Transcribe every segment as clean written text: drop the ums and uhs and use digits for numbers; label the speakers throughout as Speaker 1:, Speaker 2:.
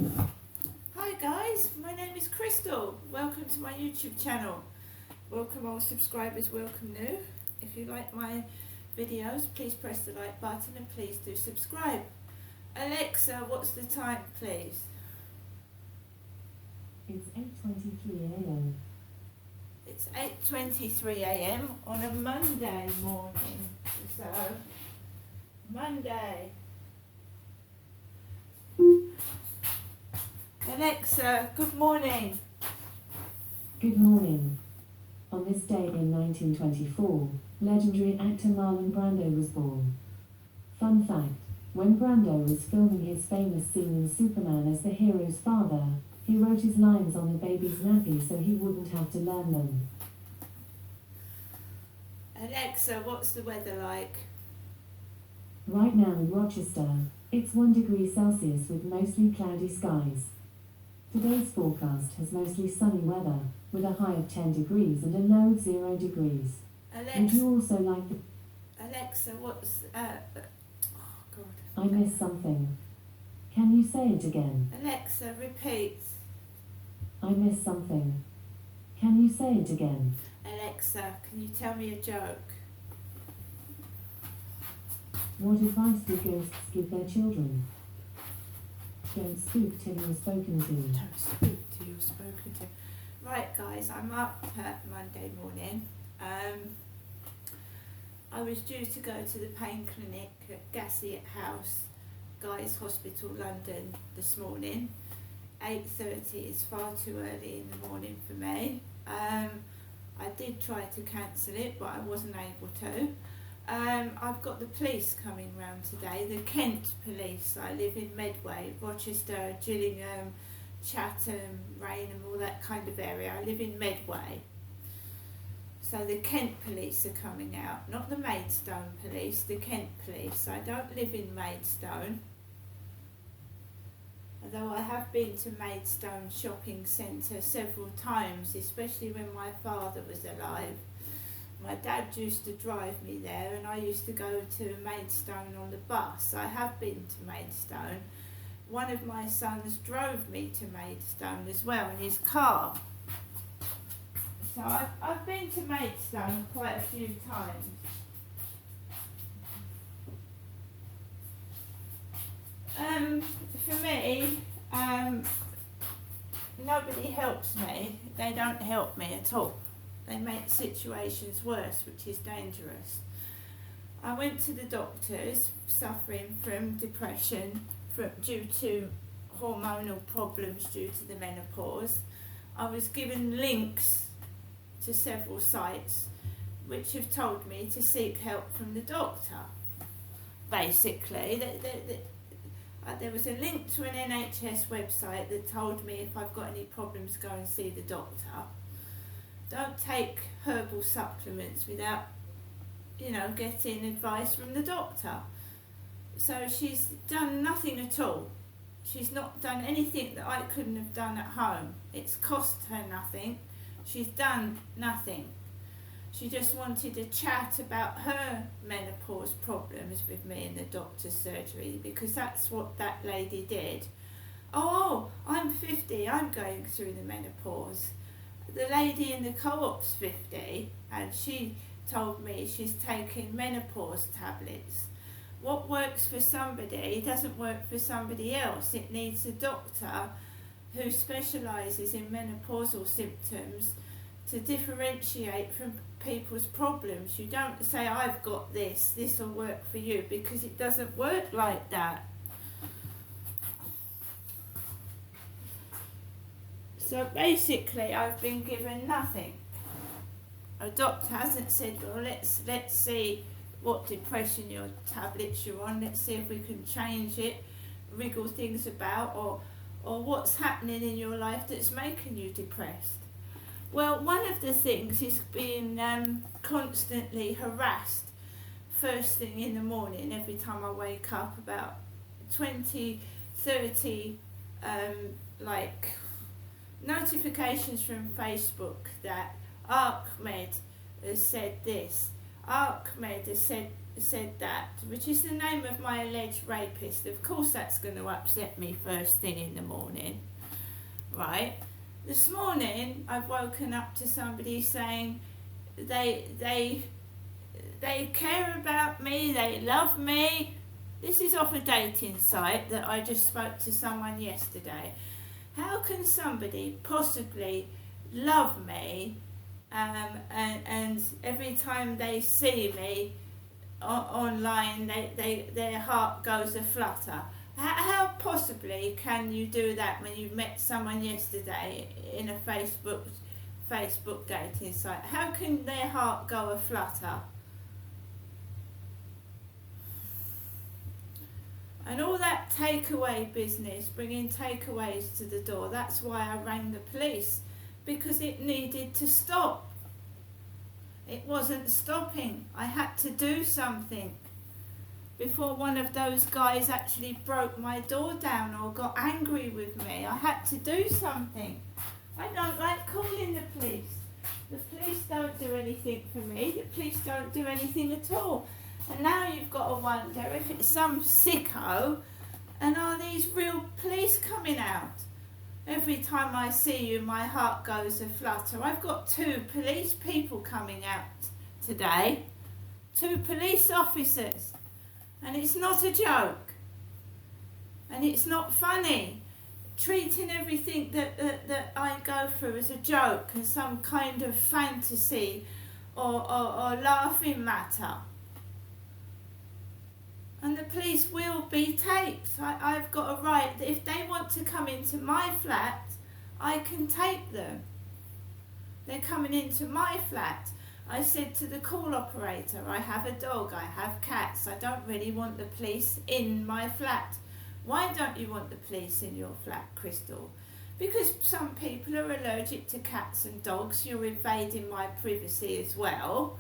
Speaker 1: Hi guys, my name is Crystal. Welcome to my YouTube channel. Welcome all subscribers, welcome new. If you like my videos, please press the like button and please do subscribe. Alexa, what's the time please?
Speaker 2: It's 8:23 a.m.
Speaker 1: It's 8:23 a.m. on a Monday morning. So, Monday. Alexa, good morning.
Speaker 2: Good morning. On this day in 1924, legendary actor Marlon Brando was born. Fun fact, when Brando was filming his famous scene in Superman as the hero's father, he wrote his lines on the baby's nappy so he wouldn't have to learn them.
Speaker 1: Alexa, what's the weather like?
Speaker 2: Right now in Rochester, it's 1 degree Celsius with mostly cloudy skies. Today's forecast has mostly sunny weather, with a high of 10 degrees and a low of 0 degrees. Would you also like the...
Speaker 1: Alexa, what's... oh God.
Speaker 2: I missed something. Can you say it again?
Speaker 1: Alexa, repeat.
Speaker 2: I missed something. Can you say it again?
Speaker 1: Alexa, can you tell me a joke?
Speaker 2: What advice do ghosts give their children? Don't spook till you're spoken to.
Speaker 1: Don't speak till you're spoken to. Right guys, I'm up at Monday morning. I was due to go to the pain clinic at Gassiet House, Guy's Hospital, London this morning. 8:30 is far too early in the morning for me. I did try to cancel it, but I wasn't able to. I've got the police coming round today, the Kent police. I live in Medway, Rochester, Gillingham, Chatham, Rainham, all that kind of area. I live in Medway. So the Kent police are coming out, not the Maidstone police, the Kent police. I don't live in Maidstone, although I have been to Maidstone shopping centre several times, especially when my father was alive. My dad used to drive me there and I used to go to Maidstone on the bus. I have been to Maidstone. One of my sons drove me to Maidstone as well in his car. So I've been to Maidstone quite a few times. For me, nobody helps me. They don't help me at all. They make situations worse, which is dangerous. I went to the doctors suffering from depression due to hormonal problems due to the menopause. I was given links to several sites which have told me to seek help from the doctor. Basically, there was a link to an NHS website that told me if I've got any problems, go and see the doctor. Don't take herbal supplements without, getting advice from the doctor. So she's done nothing at all. She's not done anything that I couldn't have done at home. It's cost her nothing. She's done nothing. She just wanted to chat about her menopause problems with me in the doctor's surgery, because that's what that lady did. Oh, I'm 50, I'm going through the menopause. The lady in the co-op's 50 and she told me she's taking menopause tablets. What works for somebody doesn't work for somebody else. It needs a doctor who specialises in menopausal symptoms to differentiate from people's problems. You don't say, I've got this will work for you, because it doesn't work like that. So basically I've been given nothing. A doctor hasn't said, well, let's see what depression your tablets you're on, let's see if we can change it, wriggle things about, or what's happening in your life that's making you depressed. Well, one of the things is being constantly harassed first thing in the morning. Every time I wake up, about 20, 30 notifications from Facebook that Ahmed has said this, Ahmed has said said that, which is the name of my alleged rapist. Of course that's going to upset me first thing in the morning, right? This morning I've woken up to somebody saying they care about me, they love me. This is off a dating site that I just spoke to someone yesterday. How can somebody possibly love me and every time they see me online their heart goes a flutter? How possibly can you do that when you met someone yesterday in a Facebook dating site? How can their heart go a flutter? And all that takeaway business, bringing takeaways to the door, that's why I rang the police, because it needed to stop. It wasn't stopping. I had to do something before one of those guys actually broke my door down or got angry with me. I had to do something. I don't like calling the police. The police don't do anything for me. The police don't do anything at all. And now you've got to wonder if it's some sicko, and are these real police coming out? Every time I see you, my heart goes a flutter. I've got 2 police people coming out today, 2 police officers, and it's not a joke, and it's not funny. Treating everything that I go through as a joke and some kind of fantasy or laughing matter. And the police will be taped. I've got a right that if they want to come into my flat, I can tape them. They're coming into my flat. I said to the call operator, I have a dog, I have cats, I don't really want the police in my flat. Why don't you want the police in your flat, Crystal? Because some people are allergic to cats and dogs. You're invading my privacy as well.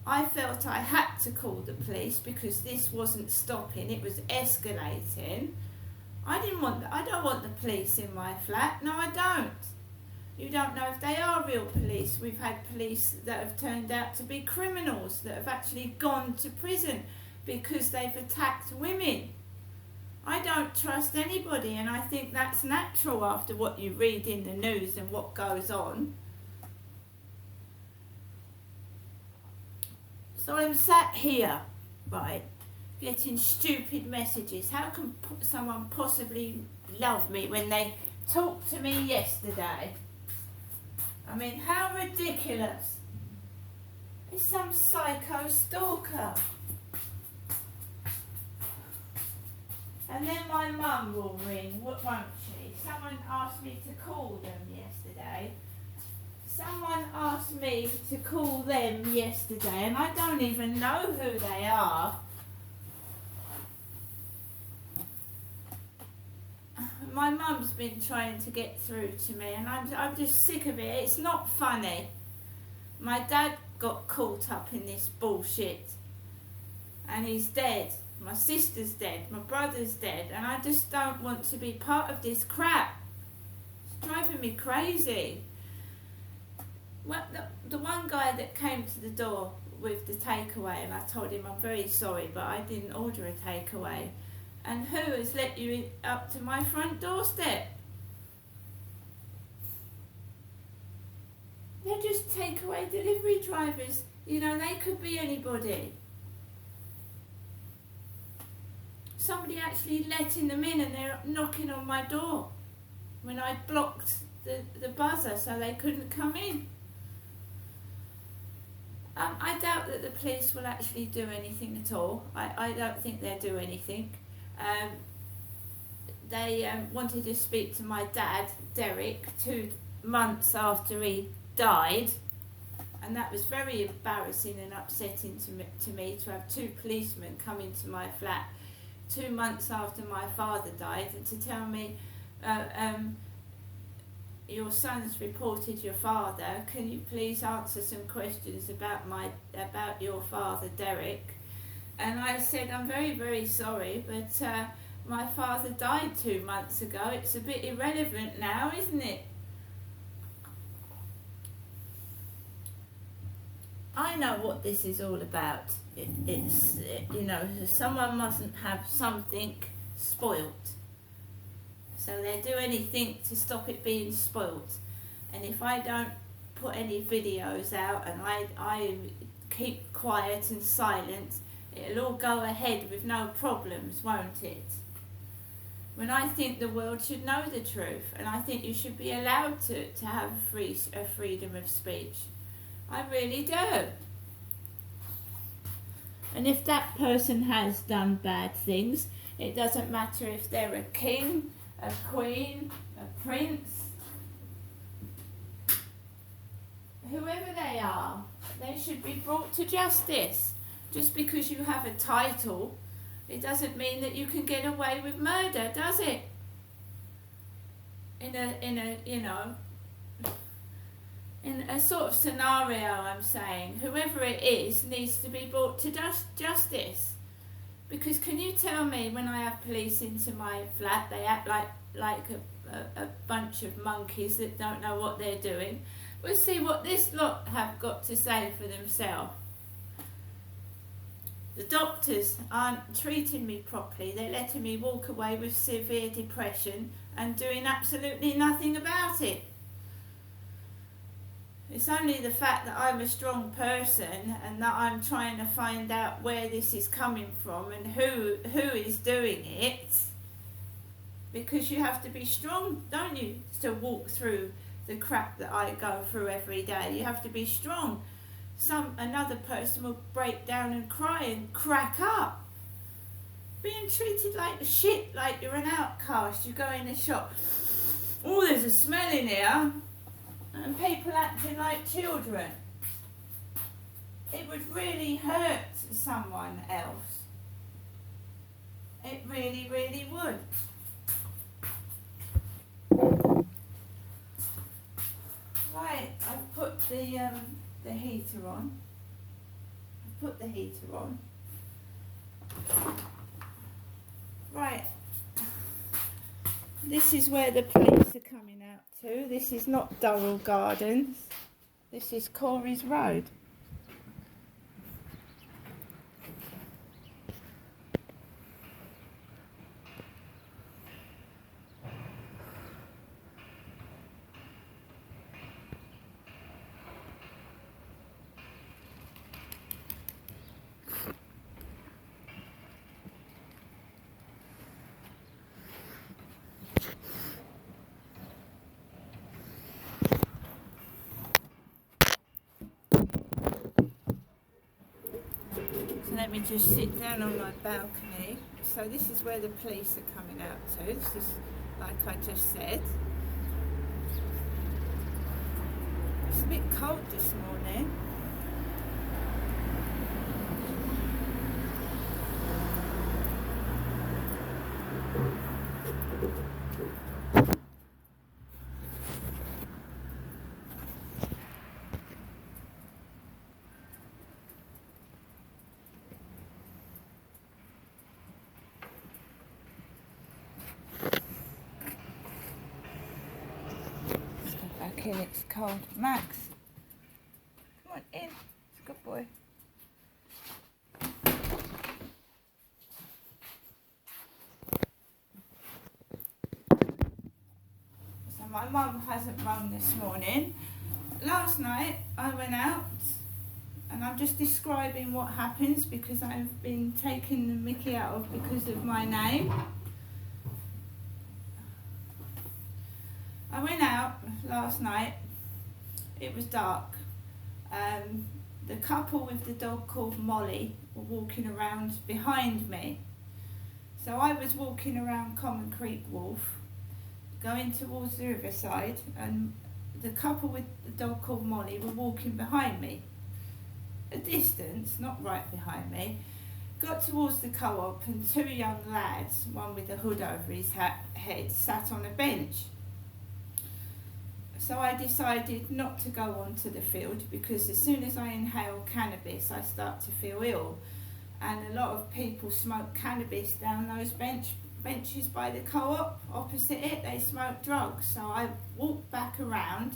Speaker 1: I felt I had to call the police because this wasn't stopping, it was escalating. I don't want the police in my flat. No, I don't. You don't know if they are real police. We've had police that have turned out to be criminals, that have actually gone to prison because they've attacked women. I don't trust anybody, and I think that's natural after what you read in the news and what goes on. So I'm sat here, right, getting stupid messages. How can someone possibly love me when they talked to me yesterday? I mean, how ridiculous. It's some psycho stalker. And then my mum will ring, won't she? Someone asked me to call them yesterday. Someone asked me to call them yesterday, and I don't even know who they are. My mum's been trying to get through to me, and I'm just sick of it. It's not funny. My dad got caught up in this bullshit, and he's dead. My sister's dead, my brother's dead, and I just don't want to be part of this crap. It's driving me crazy. Well, the one guy that came to the door with the takeaway, and I told him I'm very sorry, but I didn't order a takeaway. And who has let you up to my front doorstep? They're just takeaway delivery drivers. You know, they could be anybody. Somebody actually letting them in, and they're knocking on my door when I blocked the buzzer so they couldn't come in. I doubt that the police will actually do anything at all. I don't think they'll do anything. They wanted to speak to my dad, Derek, 2 months after he died, and that was very embarrassing and upsetting to me to have 2 policemen come into my flat 2 months after my father died and to tell me, your son's reported your father, can you please answer some questions about your father, Derek? And I said, I'm very, very sorry, but my father died 2 months ago. It's a bit irrelevant now, isn't it? I know what this is all about. You know, someone mustn't have something spoilt. So they'll do anything to stop it being spoilt. And if I don't put any videos out and I keep quiet and silent, it'll all go ahead with no problems, won't it? When I think the world should know the truth, and I think you should be allowed to have a freedom of speech. I really do. And if that person has done bad things, it doesn't matter if they're a king, a queen, a prince, whoever they are, they should be brought to justice. Just because you have a title, it doesn't mean that you can get away with murder, does it? In a sort of scenario, I'm saying, whoever it is needs to be brought to justice. Because can you tell me, when I have police into my flat, they act like a bunch of monkeys that don't know what they're doing? We'll see what this lot have got to say for themselves. The doctors aren't treating me properly. They're letting me walk away with severe depression and doing absolutely nothing about it. It's only the fact that I'm a strong person and that I'm trying to find out where this is coming from and who is doing it. Because you have to be strong, don't you, to walk through the crap that I go through every day. You have to be strong. Another person will break down and cry and crack up. Being treated like shit, like you're an outcast. You go in the shop, oh, there's a smell in here, and people acting like children. It would really hurt someone else. It really, really would. Right, I've put the heater on. I've put the heater on. Right. This is where the police are coming out to. This is not Durrell Gardens. This is Corey's Road. So let me just sit down on my balcony. So this is where the police are coming out to. This is like I just said. It's a bit cold this morning. In, it's cold. Max, come on in. It's a good boy. So my mum hasn't rung this morning. Last night I went out, and I'm just describing what happens because I've been taken the mickey out of because of my name. I went out last night. It was dark. The couple with the dog called Molly were walking around behind me. So I was walking around Common Creek Wharf, going towards the riverside, and the couple with the dog called Molly were walking behind me. A distance, not right behind me. Got towards the co-op, and two young lads, one with a hood over his head, sat on a bench. So I decided not to go onto the field because as soon as I inhale cannabis, I start to feel ill. And a lot of people smoke cannabis down those benches by the co-op. Opposite it, they smoke drugs. So I walked back around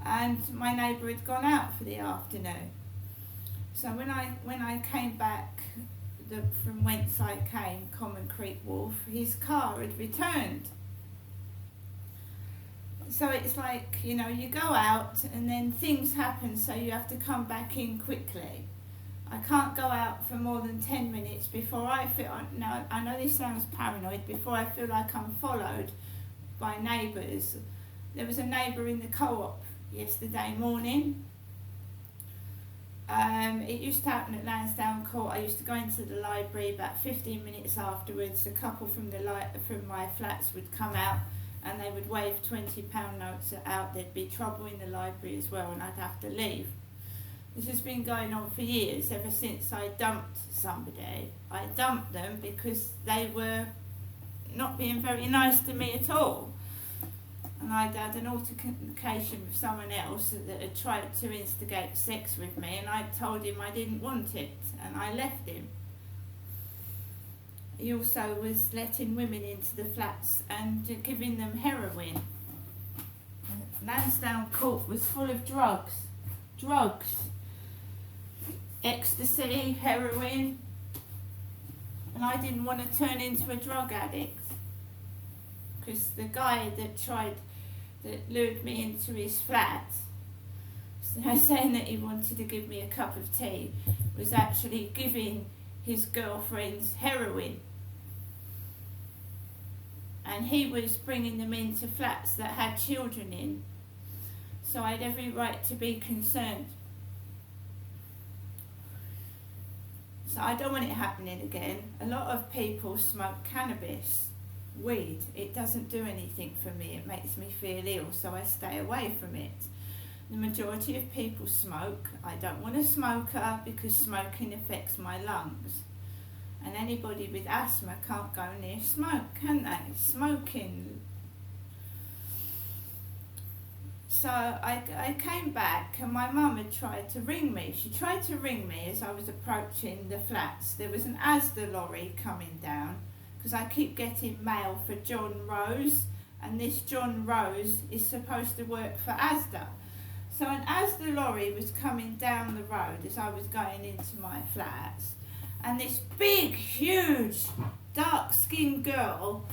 Speaker 1: and my neighbour had gone out for the afternoon. So when I came back from whence I came, Common Creek Wharf, his car had returned. So it's like, you know, you go out and then things happen, so you have to come back in quickly. I can't go out for more than 10 minutes before I feel, now I know this sounds paranoid, before I feel like I'm followed by neighbours. There was a neighbour in the co-op yesterday morning. It used to happen at Lansdowne Court. I used to go into the library about 15 minutes afterwards. A couple from my flats would come out and they would wave £20 notes out. There'd be trouble in the library as well, and I'd have to leave. This has been going on for years, ever since I dumped somebody. I dumped them because they were not being very nice to me at all. And I'd had an altercation with someone else that had tried to instigate sex with me, and I told him I didn't want it, and I left him. He also was letting women into the flats and giving them heroin. Lansdowne Court was full of drugs, ecstasy, heroin, and I didn't want to turn into a drug addict, because the guy that lured me into his flat, saying that he wanted to give me a cup of tea, was actually giving his girlfriends heroin. And he was bringing them into flats that had children in. So I had every right to be concerned. So I don't want it happening again. A lot of people smoke cannabis, weed. It doesn't do anything for me. It makes me feel ill, so I stay away from it. The majority of people smoke. I don't want a smoker because smoking affects my lungs. And anybody with asthma can't go near smoke, can they? Smoking. So I came back and my mum had tried to ring me. She tried to ring me as I was approaching the flats. There was an Asda lorry coming down, because I keep getting mail for John Rose, and this John Rose is supposed to work for Asda. So an Asda lorry was coming down the road as I was going into my flats, and this big, huge, dark-skinned girl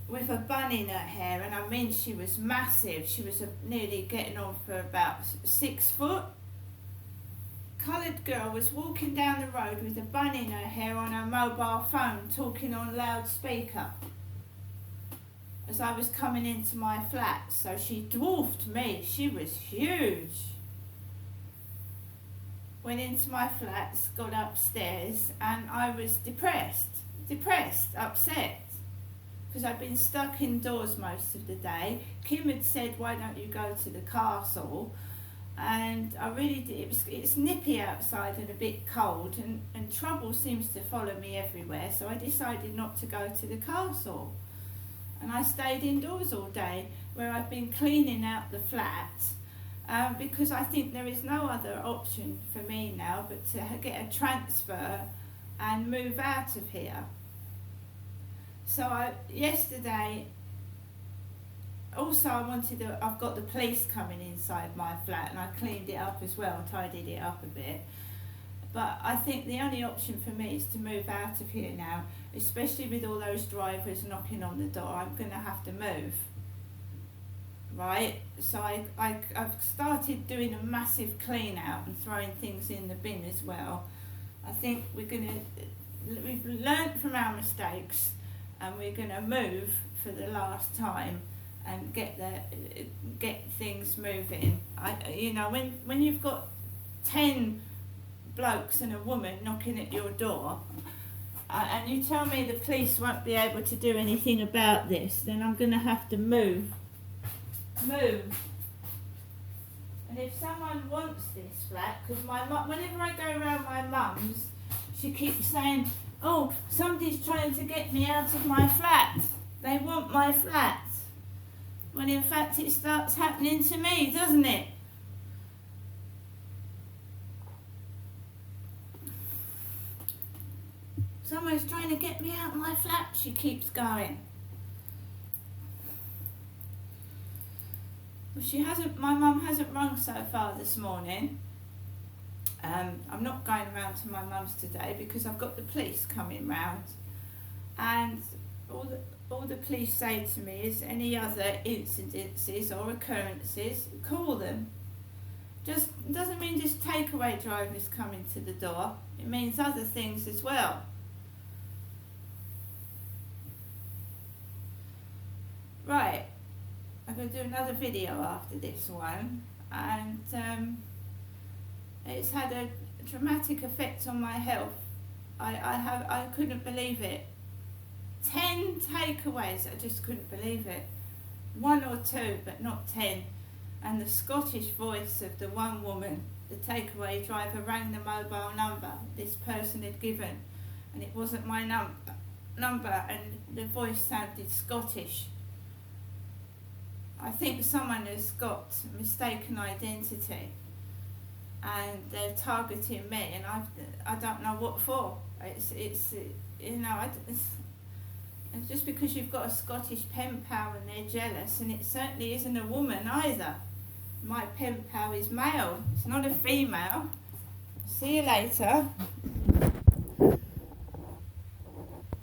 Speaker 1: with a bun in her hair, and I mean she was massive. She was nearly getting on for about 6 foot. Coloured girl was walking down the road with a bun in her hair on her mobile phone, talking on loudspeaker as I was coming into my flat. So she dwarfed me. She was huge. Went into my flats, got upstairs, and I was depressed, upset, because I'd been stuck indoors most of the day. Kim had said, why don't you go to the castle? And I really did. It's nippy outside and a bit cold, and trouble seems to follow me everywhere, so I decided not to go to the castle. And I stayed indoors all day, where I've been cleaning out the flat, because I think there is no other option for me now but to get a transfer and move out of here. So yesterday, also I've got the police coming inside my flat, and I cleaned it up as well, tidied it up a bit. But I think the only option for me is to move out of here now, especially with all those drivers knocking on the door. I'm going to have to move. Right? So I've started doing a massive clean out and throwing things in the bin as well. I think we've learnt from our mistakes, and we're going to move for the last time and get things moving. When you've got 10 blokes and a woman knocking at your door, and you tell me the police won't be able to do anything about this, then I'm going to have to move. And if someone wants this flat, because my mum, whenever I go around my mum's, she keeps saying, oh, somebody's trying to get me out of my flat. They want my flat. Well, in fact, it starts happening to me, doesn't it? Someone's trying to get me out of my flat, she keeps going. Well, my mum hasn't rung so far this morning. I'm not going around to my mum's today because I've got the police coming round, and all the police say to me is any other incidences or occurrences, call them. Just doesn't mean just takeaway drivers coming to the door. It means other things as well. Right, I'm going to do another video after this one, and it's had a dramatic effect on my health. I couldn't believe it. 10 takeaways, I just couldn't believe it. 1 or 2, but not 10. And the Scottish voice of the one woman, the takeaway driver, rang the mobile number this person had given, and it wasn't my number, and the voice sounded Scottish. I think someone has got mistaken identity, and they're targeting me, and I don't know what for. It's you know, it's just because you've got a Scottish pen pal and they're jealous, and it certainly isn't a woman either. My pen pal is male, it's not a female. See you later.